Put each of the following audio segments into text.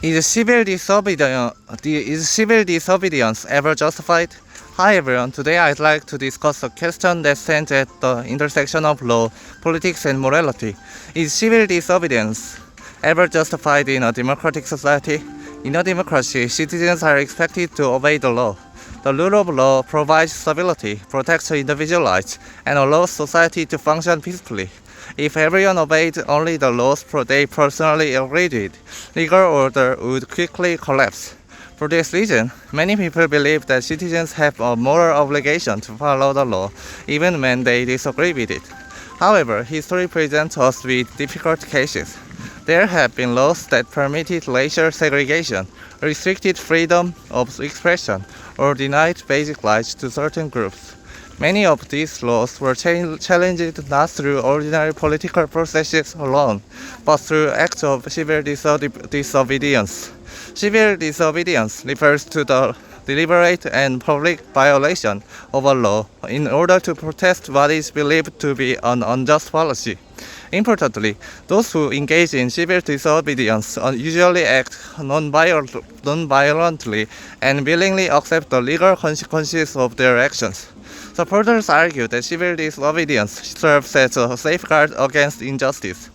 Is civil disobedience ever justified? Hi everyone, today I'd like to discuss a question that stands at the intersection of law, politics, and morality. Is civil disobedience ever justified in a democratic society? In a democracy, citizens are expected to obey the law. The rule of law provides stability, protects individual rights, and allows society to function peacefully. If everyone obeyed only the laws they personally agreed with, legal order would quickly collapse. For this reason, many people believe that citizens have a moral obligation to follow the law, even when they disagree with it. However, history presents us with difficult cases. There have been laws that permitted racial segregation, restricted freedom of expression, or denied basic rights to certain groups. Many of these laws were challenged not through ordinary political processes alone, but through acts of civil disobedience. Civil disobedience refers to the deliberate and public violation of a law in order to protest what is believed to be an unjust policy. Importantly, those who engage in civil disobedience usually act non-violently and willingly accept the legal consequences of their actions. Supporters argue that civil disobedience serves as a safeguard against injustice.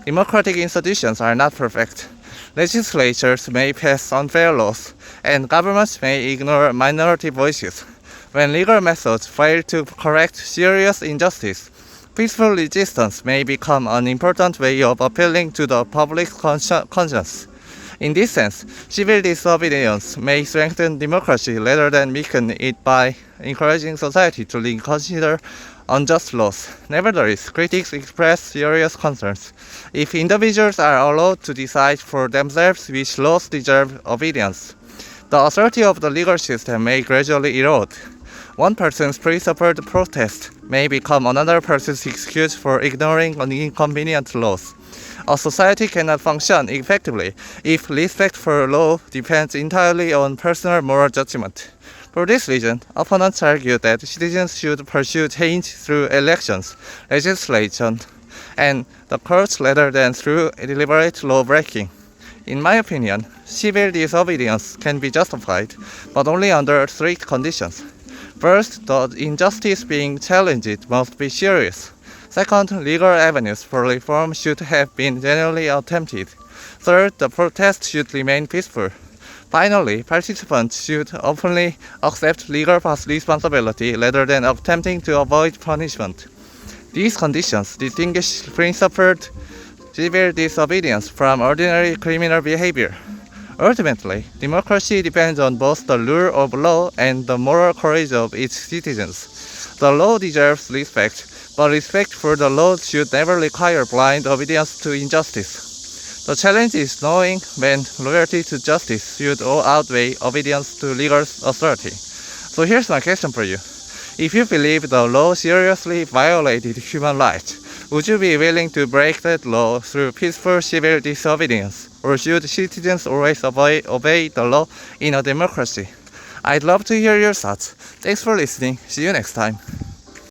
Democratic institutions are not perfect. Legislatures may pass unfair laws, and governments may ignore minority voices. When legal methods fail to correct serious injustice, peaceful resistance may become an important way of appealing to the public's conscience. In this sense, civil disobedience may strengthen democracy rather than weaken it by encouraging society to reconsider unjust laws. Nevertheless, critics express serious concerns. If individuals are allowed to decide for themselves which laws deserve obedience, the authority of the legal system may gradually erode. One person's pre-suffered protest may become another person's excuse for ignoring inconvenient laws. A society cannot function effectively if respect for law depends entirely on personal moral judgment. For this reason, opponents argue that citizens should pursue change through elections, legislation, and the courts rather than through deliberate law-breaking. In my opinion, civil disobedience can be justified, but only under strict conditions. First, the injustice being challenged must be serious. Second, legal avenues for reform should have been genuinely attempted. Third, the protest should remain peaceful. Finally, participants should openly accept legal responsibility rather than attempting to avoid punishment. These conditions distinguish principled civil disobedience from ordinary criminal behavior. Ultimately, democracy depends on both the rule of law and the moral courage of its citizens. The law deserves respect, but respect for the law should never require blind obedience to injustice. The challenge is knowing when loyalty to justice should outweigh obedience to legal authority. So here's my question for you. If you believe the law seriously violated human rights, would you be willing to break that law through peaceful civil disobedience? Or should citizens always obey the law in a democracy? I'd love to hear your thoughts. Thanks for listening. See you next time.